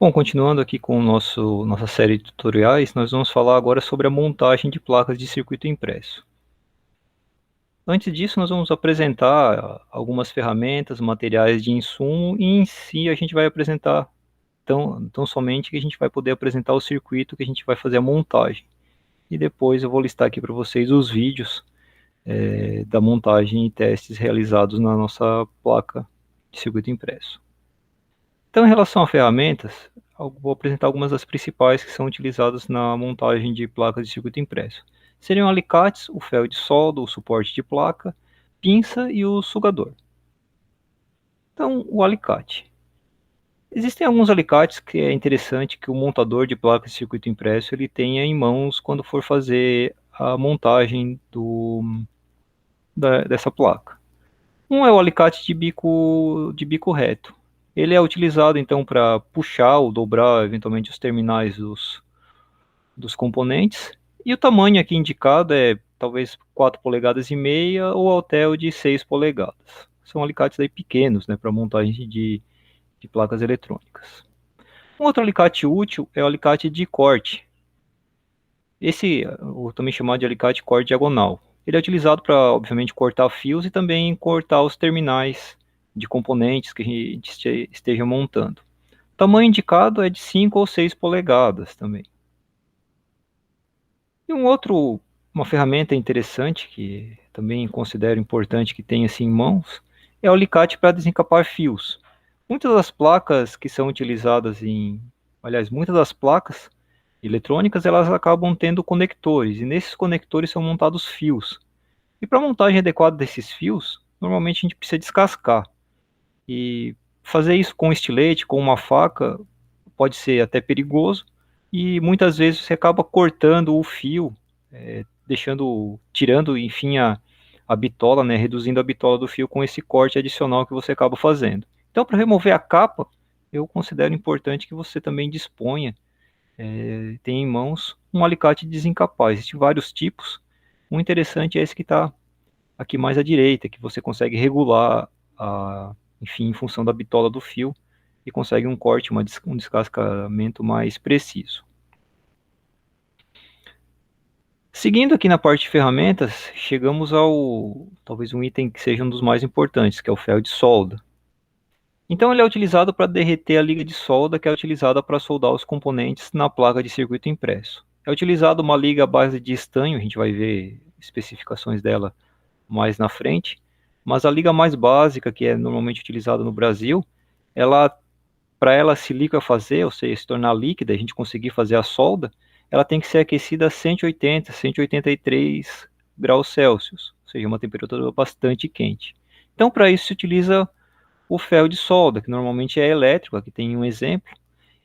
Bom, continuando aqui com nossa série de tutoriais, nós vamos falar agora sobre a montagem de placas de circuito impresso. Antes disso, nós vamos apresentar algumas ferramentas, materiais de insumo e em si a gente vai apresentar tão somente que a gente vai poder apresentar o circuito que a gente vai fazer a montagem. E depois eu vou listar aqui para vocês os vídeos da montagem e testes realizados na nossa placa de circuito impresso. Então, em relação a ferramentas, eu vou apresentar algumas das principais que são utilizadas na montagem de placas de circuito impresso. Seriam alicates, o ferro de solda, o suporte de placa, pinça e o sugador. Então, o alicate. Existem alguns alicates que é interessante que o montador de placas de circuito impresso ele tenha em mãos quando for fazer a montagem dessa placa. Um é o alicate de bico reto. Ele é utilizado então para puxar ou dobrar eventualmente os terminais dos componentes. E o tamanho aqui indicado é talvez 4 polegadas e meia ou até o de 6 polegadas. São alicates aí pequenos, né, para montagem de placas eletrônicas. Um outro alicate útil é o alicate de corte. Esse, eu também chamado de alicate corte diagonal. Ele é utilizado para, obviamente, cortar fios e também cortar os terminais de componentes que a gente esteja montando. O tamanho indicado é de 5 ou 6 polegadas também. E uma ferramenta interessante que também considero importante que tenha assim em mãos é o alicate para desencapar fios. Muitas das placas que são utilizadas muitas das placas eletrônicas elas acabam tendo conectores e nesses conectores são montados fios. E para a montagem adequada desses fios, normalmente a gente precisa descascar. E fazer isso com estilete, com uma faca, pode ser até perigoso. E muitas vezes você acaba cortando o fio, tirando, enfim, a bitola, né, reduzindo a bitola do fio com esse corte adicional que você acaba fazendo. Então, para remover a capa, eu considero importante que você também disponha, tenha em mãos um alicate desencapar. Existem vários tipos. O interessante é esse que está aqui mais à direita, que você consegue regular, enfim, em função da bitola do fio, e consegue um corte, um descascamento mais preciso. Seguindo aqui na parte de ferramentas, chegamos talvez um item que seja um dos mais importantes, que é o ferro de solda. Então ele é utilizado para derreter a liga de solda que é utilizada para soldar os componentes na placa de circuito impresso. É utilizado uma liga à base de estanho, a gente vai ver especificações dela mais na frente, mas a liga mais básica, que é normalmente utilizada no Brasil, ela, para ela se liquefazer, ou seja, se tornar líquida, a gente conseguir fazer a solda, ela tem que ser aquecida a 180, 183 graus Celsius, ou seja, uma temperatura bastante quente. Então, para isso se utiliza o ferro de solda, que normalmente é elétrico, aqui tem um exemplo.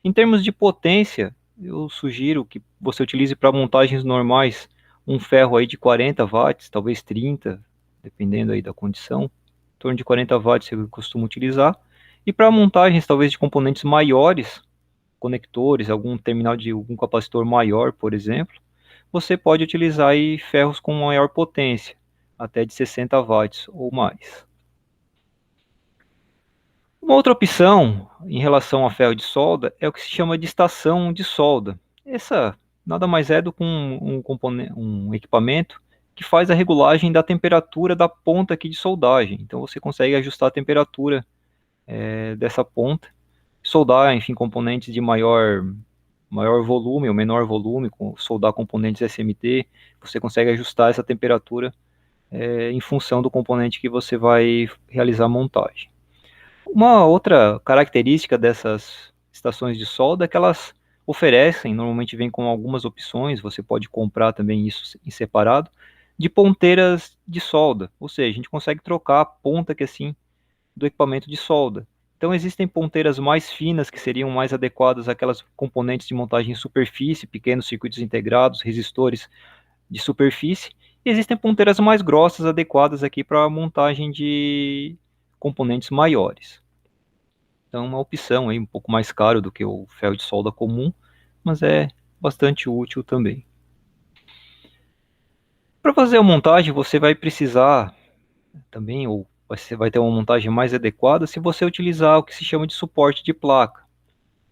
Em termos de potência, eu sugiro que você utilize para montagens normais um ferro aí de 40 watts, talvez 30, dependendo aí da condição. Em torno de 40 watts eu costumo utilizar. E para montagens talvez de componentes maiores, conectores, algum terminal de algum capacitor maior, por exemplo, você pode utilizar aí ferros com maior potência, até de 60 watts ou mais. Uma outra opção em relação a ferro de solda é o que se chama de estação de solda. Essa nada mais é do que um equipamento que faz a regulagem da temperatura da ponta aqui de soldagem. Então você consegue ajustar a temperatura dessa ponta, soldar, enfim, componentes de maior volume ou menor volume, soldar componentes SMT. Você consegue ajustar essa temperatura em função do componente que você vai realizar a montagem. Uma outra característica dessas estações de solda é que elas oferecem, normalmente vem com algumas opções, você pode comprar também isso em separado, de ponteiras de solda, ou seja, a gente consegue trocar a ponta que assim do equipamento de solda. Então existem ponteiras mais finas que seriam mais adequadas àquelas componentes de montagem em superfície, pequenos circuitos integrados, resistores de superfície, e existem ponteiras mais grossas adequadas aqui para a montagem de componentes maiores. Então, é uma opção aí um pouco mais caro do que o ferro de solda comum, mas é bastante útil também. Para fazer a montagem, você vai precisar também, ou você vai ter uma montagem mais adequada se você utilizar o que se chama de suporte de placa.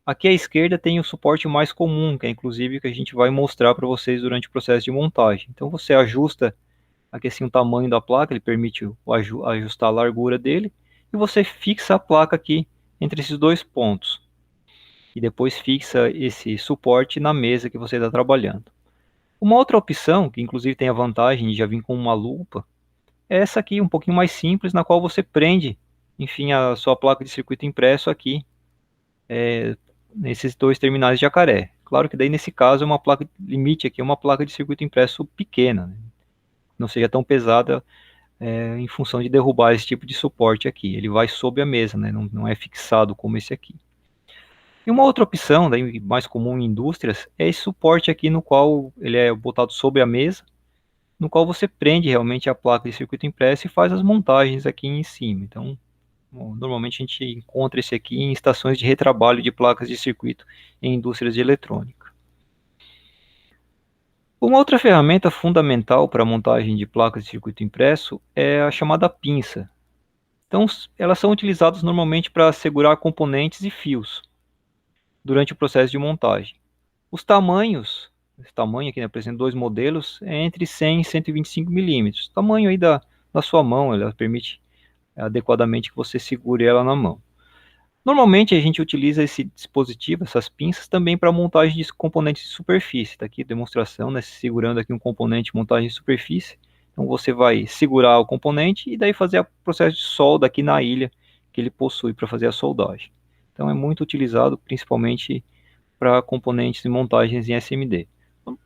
Aqui à esquerda tem o suporte mais comum, que é inclusive o que a gente vai mostrar para vocês durante o processo de montagem. Então você ajusta aqui assim o tamanho da placa, ele permite ajustar a largura dele, e você fixa a placa aqui entre esses dois pontos. E depois fixa esse suporte na mesa que você está trabalhando. Uma outra opção, que inclusive tem a vantagem de já vir com uma lupa, é essa aqui, um pouquinho mais simples, na qual você prende, enfim, a sua placa de circuito impresso aqui, nesses dois terminais de jacaré. Claro que daí nesse caso é uma placa limite aqui, é uma placa de circuito impresso pequena, né? Não seja tão pesada em função de derrubar esse tipo de suporte aqui. Ele vai sob a mesa, né? Não é fixado como esse aqui. E uma outra opção, daí mais comum em indústrias, é esse suporte aqui no qual ele é botado sobre a mesa, no qual você prende realmente a placa de circuito impresso e faz as montagens aqui em cima. Então, normalmente a gente encontra esse aqui em estações de retrabalho de placas de circuito em indústrias de eletrônica. Uma outra ferramenta fundamental para a montagem de placas de circuito impresso é a chamada pinça. Então, elas são utilizadas normalmente para segurar componentes e fios durante o processo de montagem. Os tamanhos, esse tamanho aqui, né, apresenta dois modelos, é entre 100 e 125 milímetros. O tamanho aí da sua mão, ela permite adequadamente que você segure ela na mão. Normalmente a gente utiliza esse dispositivo, essas pinças, também para montagem de componentes de superfície. Está aqui a demonstração, né, segurando aqui um componente de montagem de superfície. Então você vai segurar o componente e daí fazer o processo de solda aqui na ilha que ele possui para fazer a soldagem. Então é muito utilizado principalmente para componentes e montagens em SMD.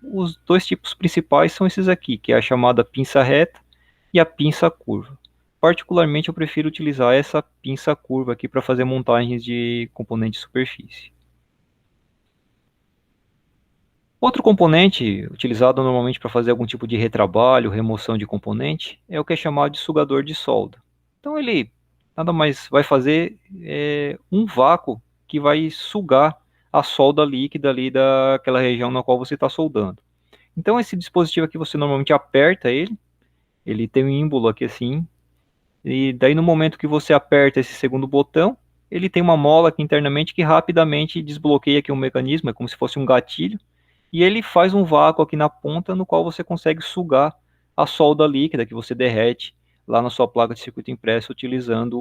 Os dois tipos principais são esses aqui, que é a chamada pinça reta e a pinça curva. Particularmente eu prefiro utilizar essa pinça curva aqui para fazer montagens de componente de superfície. Outro componente utilizado normalmente para fazer algum tipo de retrabalho, remoção de componente, é o que é chamado de sugador de solda. Então ele nada mais vai fazer um vácuo que vai sugar a solda líquida ali daquela região na qual você está soldando. Então esse dispositivo aqui você normalmente aperta ele tem um ímbolo aqui assim, e daí no momento que você aperta esse segundo botão, ele tem uma mola aqui internamente que rapidamente desbloqueia aqui um mecanismo, é como se fosse um gatilho, e ele faz um vácuo aqui na ponta no qual você consegue sugar a solda líquida que você derrete lá na sua placa de circuito impresso utilizando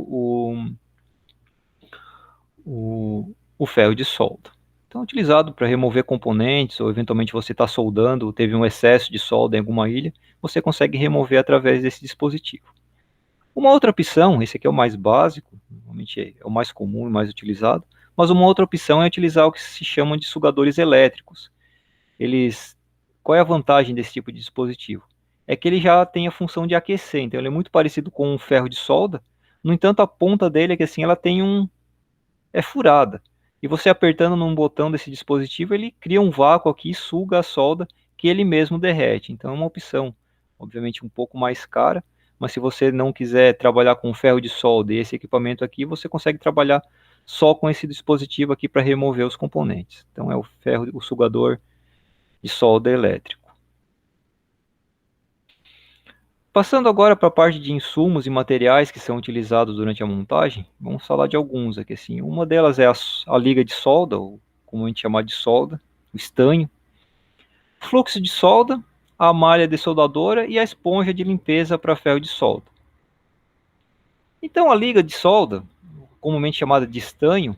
o ferro de solda. Então, utilizado para remover componentes, ou eventualmente você está soldando, teve um excesso de solda em alguma ilha, você consegue remover através desse dispositivo. Uma outra opção, esse aqui é o mais básico, normalmente é o mais comum e mais utilizado, mas uma outra opção é utilizar o que se chama de sugadores elétricos. Qual é a vantagem desse tipo de dispositivo? É que ele já tem a função de aquecer, então ele é muito parecido com um ferro de solda, no entanto a ponta dele é que assim, ela é furada, e você apertando num botão desse dispositivo, ele cria um vácuo aqui e suga a solda que ele mesmo derrete, então é uma opção, obviamente um pouco mais cara, mas se você não quiser trabalhar com ferro de solda e esse equipamento aqui, você consegue trabalhar só com esse dispositivo aqui para remover os componentes. Então é o sugador de solda elétrico. Passando agora para a parte de insumos e materiais que são utilizados durante a montagem, vamos falar de alguns aqui assim. Uma delas é a liga de solda, ou como a gente chama de solda, o estanho, fluxo de solda, a malha dessoldadora e a esponja de limpeza para ferro de solda. Então a liga de solda, comumente chamada de estanho,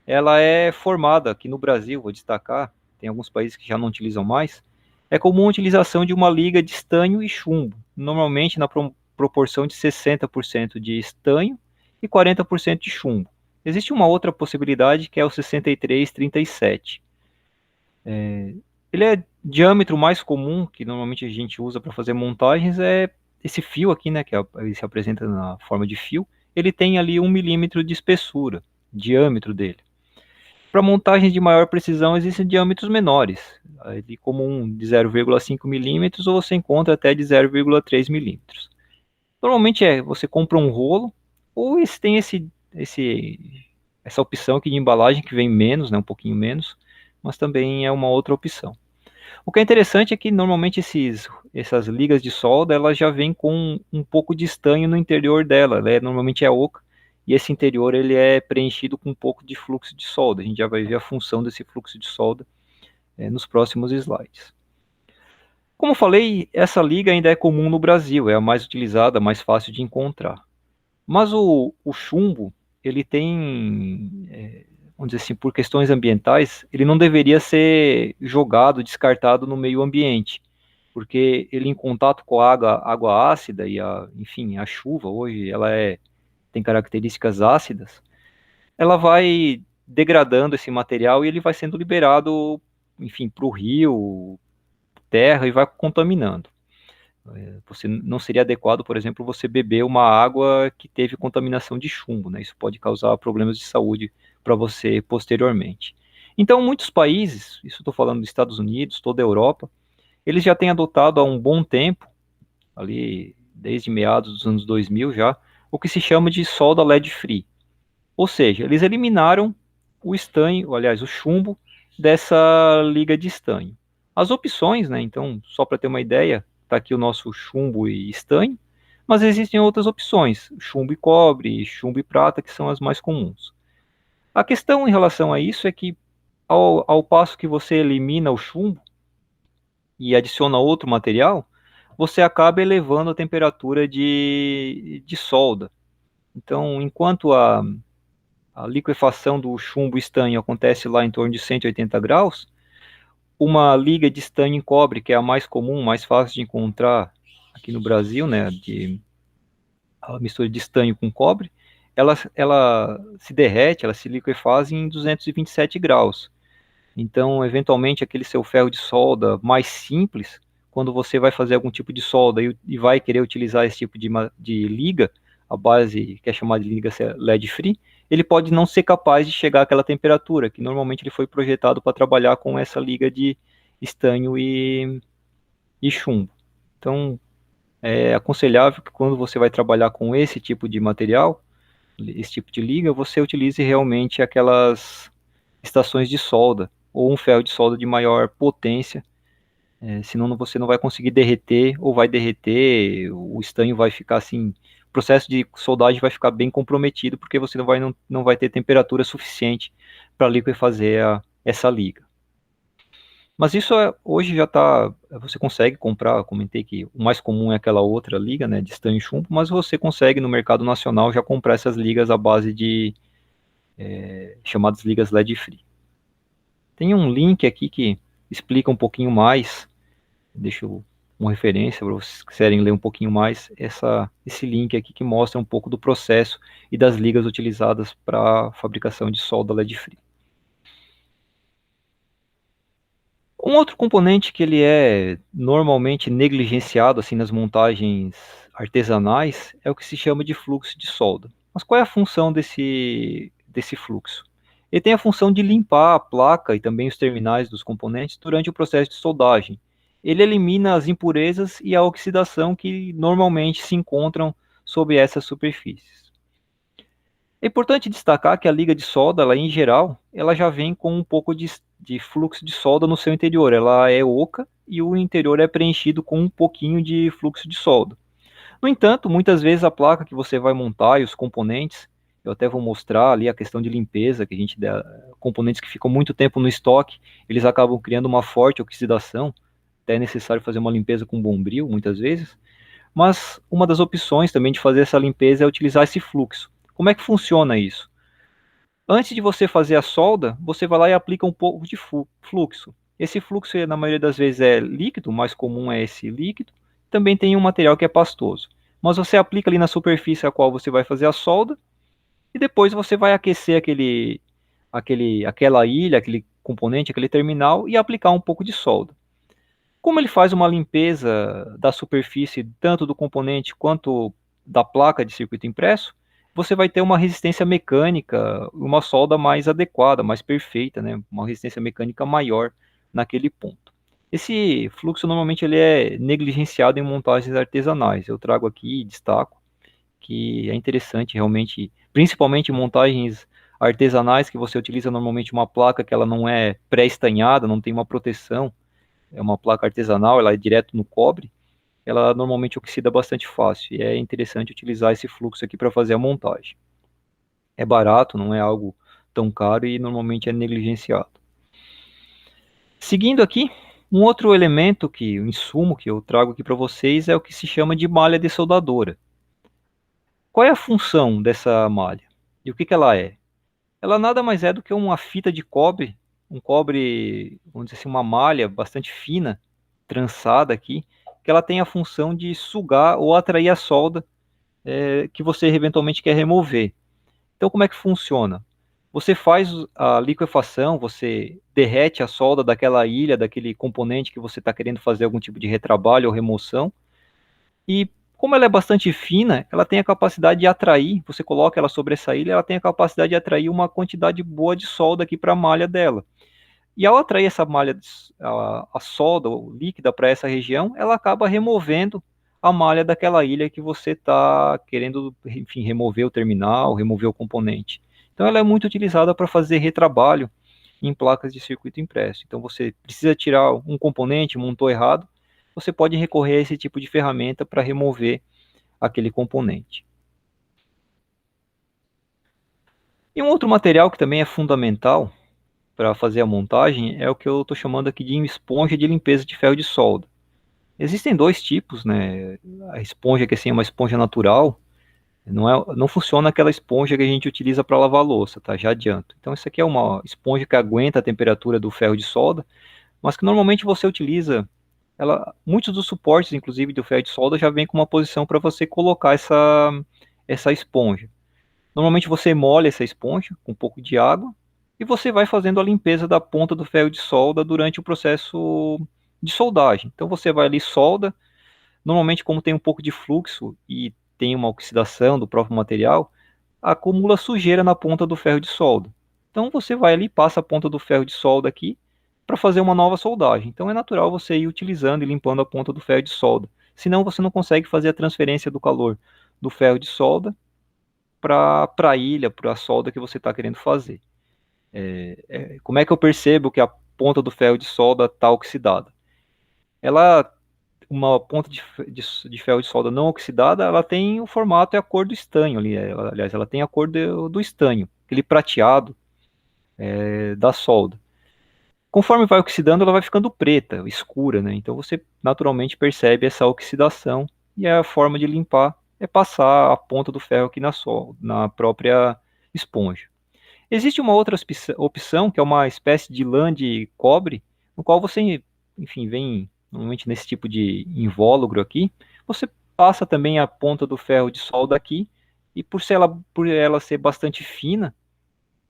ela é formada aqui no Brasil, vou destacar, tem alguns países que já não utilizam mais, é comum a utilização de uma liga de estanho e chumbo, normalmente na proporção de 60% de estanho e 40% de chumbo. Existe uma outra possibilidade que é o 63-37. Ele é diâmetro mais comum, que normalmente a gente usa para fazer montagens, é esse fio aqui, né, que ele se apresenta na forma de fio, ele tem ali 1 milímetro de espessura, diâmetro dele. Para montagens de maior precisão existem diâmetros menores, ali como um de 0,5 milímetros ou você encontra até de 0,3 milímetros. Normalmente você compra um rolo ou tem essa opção aqui de embalagem que vem menos, né, um pouquinho menos, mas também é uma outra opção. O que é interessante é que normalmente essas ligas de solda elas já vêm com um pouco de estanho no interior dela, normalmente é oca, e esse interior ele é preenchido com um pouco de fluxo de solda. A gente já vai ver a função desse fluxo de solda nos próximos slides. Como eu falei, essa liga ainda é comum no Brasil, é a mais utilizada, a mais fácil de encontrar. Mas o chumbo, ele tem, vamos dizer assim, por questões ambientais, ele não deveria ser jogado, descartado no meio ambiente, porque ele em contato com a água ácida e enfim, a chuva hoje, tem características ácidas, ela vai degradando esse material e ele vai sendo liberado, enfim, para o rio, terra e vai contaminando. Você não seria adequado, por exemplo, você beber uma água que teve contaminação de chumbo, né? Isso pode causar problemas de saúde para você posteriormente. Então, muitos países, isso estou falando dos Estados Unidos, toda a Europa, eles já têm adotado há um bom tempo, ali desde meados dos anos 2000 já, o que se chama de solda lead free. Ou seja, eles eliminaram o estanho, aliás, o chumbo dessa liga de estanho. As opções, né? Então, só para ter uma ideia, está aqui o nosso chumbo e estanho, mas existem outras opções, chumbo e cobre, chumbo e prata, que são as mais comuns. A questão em relação a isso é que, ao passo que você elimina o chumbo e adiciona outro material, você acaba elevando a temperatura de solda. Então, enquanto a liquefação do chumbo estanho acontece lá em torno de 180 graus, uma liga de estanho em cobre, que é a mais comum, mais fácil de encontrar aqui no Brasil, né, a mistura de estanho com cobre, ela se derrete, ela se liquefaz em 227 graus. Então, eventualmente, aquele seu ferro de solda mais simples, quando você vai fazer algum tipo de solda e vai querer utilizar esse tipo de liga, a base que é chamada de liga lead free, ele pode não ser capaz de chegar àquela temperatura, que normalmente ele foi projetado para trabalhar com essa liga de estanho e chumbo. Então, é aconselhável que quando você vai trabalhar com esse tipo de material, esse tipo de liga, você utilize realmente aquelas estações de solda, ou um ferro de solda de maior potência, senão você não vai conseguir derreter, ou vai derreter, o estanho vai ficar assim, o processo de soldagem vai ficar bem comprometido, porque você não vai ter temperatura suficiente para liquefazer essa liga. Mas isso hoje já está, você consegue comprar, eu comentei que o mais comum é aquela outra liga, né, de estanho e chumbo, mas você consegue no mercado nacional já comprar essas ligas à base de chamadas ligas lead free. Tem um link aqui que explica um pouquinho mais, deixo uma referência para vocês quiserem ler um pouquinho mais, esse link aqui que mostra um pouco do processo e das ligas utilizadas para a fabricação de solda lead free. Um outro componente que ele é normalmente negligenciado assim nas montagens artesanais é o que se chama de fluxo de solda. Mas qual é a função desse fluxo? Ele tem a função de limpar a placa e também os terminais dos componentes durante o processo de soldagem. Ele elimina as impurezas e a oxidação que normalmente se encontram sobre essas superfícies. É importante destacar que a liga de solda, ela, em geral, ela já vem com um pouco de fluxo de solda no seu interior. Ela é oca e o interior é preenchido com um pouquinho de fluxo de solda. No entanto, muitas vezes a placa que você vai montar e os componentes, eu até vou mostrar ali a questão de limpeza, que a gente dá, componentes que ficam muito tempo no estoque, eles acabam criando uma forte oxidação, até é necessário fazer uma limpeza com bombril, muitas vezes. Mas uma das opções também de fazer essa limpeza é utilizar esse fluxo. Como é que funciona isso? Antes de você fazer a solda, você vai lá e aplica um pouco de fluxo. Esse fluxo, na maioria das vezes, é líquido, o mais comum é esse líquido. Também tem um material que é pastoso. Mas você aplica ali na superfície a qual você vai fazer a solda, e depois você vai aquecer aquela ilha, aquele componente, aquele terminal, e aplicar um pouco de solda. Como ele faz uma limpeza da superfície, tanto do componente quanto da placa de circuito impresso, você vai ter uma resistência mecânica, uma solda mais adequada, mais perfeita, né? Uma resistência mecânica maior naquele ponto. Esse fluxo normalmente ele é negligenciado em montagens artesanais. Eu trago aqui e destaco que é interessante realmente, principalmente em montagens artesanais que você utiliza normalmente uma placa que ela não é pré-estanhada, não tem uma proteção, é uma placa artesanal, ela é direto no cobre, ela normalmente oxida bastante fácil, e é interessante utilizar esse fluxo aqui para fazer a montagem. é barato, não é algo tão caro e normalmente é negligenciado. Seguindo aqui, um outro elemento um insumo que eu trago aqui para vocês é o que se chama de malha dessoldadora. Qual é a função dessa malha? E o que ela é? Ela nada mais é do que uma fita de cobre, um cobre, vamos dizer assim, uma malha bastante fina, trançada aqui, que ela tem a função de sugar ou atrair a solda que você eventualmente quer remover. Então, como é que funciona? Você faz a liquefação, você derrete a solda daquela ilha, daquele componente que você está querendo fazer algum tipo de retrabalho ou remoção, e como ela é bastante fina, ela tem a capacidade de atrair, você coloca ela sobre essa ilha, ela tem a capacidade de atrair uma quantidade boa de solda aqui para a malha dela. E ao atrair essa malha, a solda líquida para essa região, ela acaba removendo a malha daquela ilha que você está querendo, enfim, remover o terminal, remover o componente. Então ela é muito utilizada para fazer retrabalho em placas de circuito impresso. Então você precisa tirar um componente, montou errado, você pode recorrer a esse tipo de ferramenta para remover aquele componente. E um outro material que também é fundamental para fazer a montagem é o que eu estou chamando aqui de esponja de limpeza de ferro de solda. Existem dois tipos, né? A esponja que assim, é uma esponja natural, não funciona aquela esponja que a gente utiliza para lavar louça, tá? Já adianto. Então isso aqui é uma esponja que aguenta a temperatura do ferro de solda, mas que normalmente você utiliza muitos dos suportes, inclusive do ferro de solda, já vem com uma posição para você colocar essa esponja. Normalmente você molha essa esponja com um pouco de água e você vai fazendo a limpeza da ponta do ferro de solda durante o processo de soldagem. Então você vai ali solda, normalmente como tem um pouco de fluxo e tem uma oxidação do próprio material, acumula sujeira na ponta do ferro de solda. Então você vai ali, passa a ponta do ferro de solda aqui para fazer uma nova soldagem. Então é natural você ir utilizando e limpando a ponta do ferro de solda. Senão você não consegue fazer a transferência do calor do ferro de solda para a ilha, para a solda que você está querendo fazer. Como é que eu percebo que a ponta do ferro de solda está oxidada? Ela, uma ponta de ferro de solda não oxidada, ela tem o formato e a cor do estanho ali. Aliás, ela tem a cor do estanho, aquele prateado da solda. Conforme vai oxidando, ela vai ficando preta, escura, né? Então você naturalmente percebe essa oxidação e a forma de limpar é passar a ponta do ferro aqui na própria esponja. Existe uma outra opção, que é uma espécie de lã de cobre, no qual você, enfim, vem normalmente nesse tipo de invólucro aqui, você passa também a ponta do ferro de solda aqui, e por ela ser bastante fina,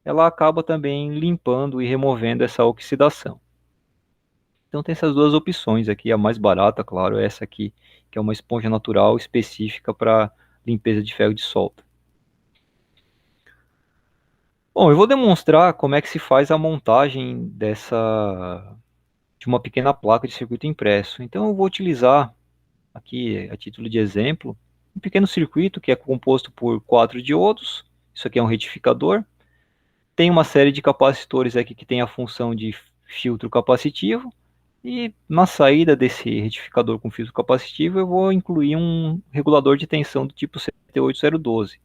ela acaba também limpando e removendo essa oxidação. Então tem essas duas opções aqui, a mais barata, claro, é essa aqui, que é uma esponja natural específica para limpeza de ferro de solda. Bom, eu vou demonstrar como é que se faz a montagem de uma pequena placa de circuito impresso. Então eu vou utilizar aqui, a título de exemplo, um pequeno circuito que é composto por 4 diodos. Isso aqui é um retificador. Tem uma série de capacitores aqui que tem a função de filtro capacitivo. E na saída desse retificador com filtro capacitivo eu vou incluir um regulador de tensão do tipo CT8012.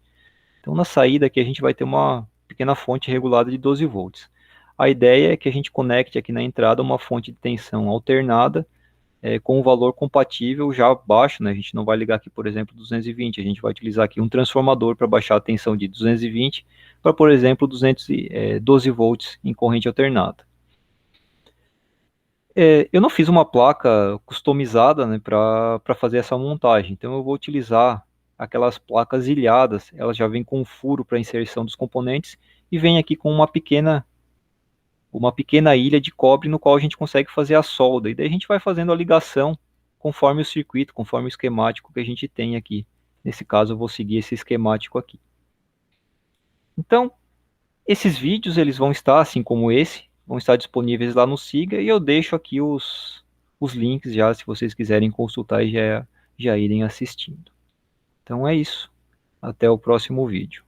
Então, na saída aqui, a gente vai ter uma pequena fonte regulada de 12 volts. A ideia é que a gente conecte aqui na entrada uma fonte de tensão alternada com um valor compatível já baixo, né? A gente não vai ligar aqui, por exemplo, 220, a gente vai utilizar aqui um transformador para baixar a tensão de 220 para, por exemplo, 12 volts em corrente alternada. Eu não fiz uma placa customizada, né, para fazer essa montagem, então eu vou utilizar aquelas placas ilhadas, elas já vêm com um furo para inserção dos componentes e vem aqui com uma pequena ilha de cobre no qual a gente consegue fazer a solda, e daí a gente vai fazendo a ligação conforme o circuito, conforme o esquemático que a gente tem aqui. Nesse caso eu vou seguir esse esquemático aqui. Então, esses vídeos eles vão estar, assim como esse, vão estar disponíveis lá no Siga e eu deixo aqui os links já, se vocês quiserem consultar e já irem assistindo. Então é isso. Até o próximo vídeo.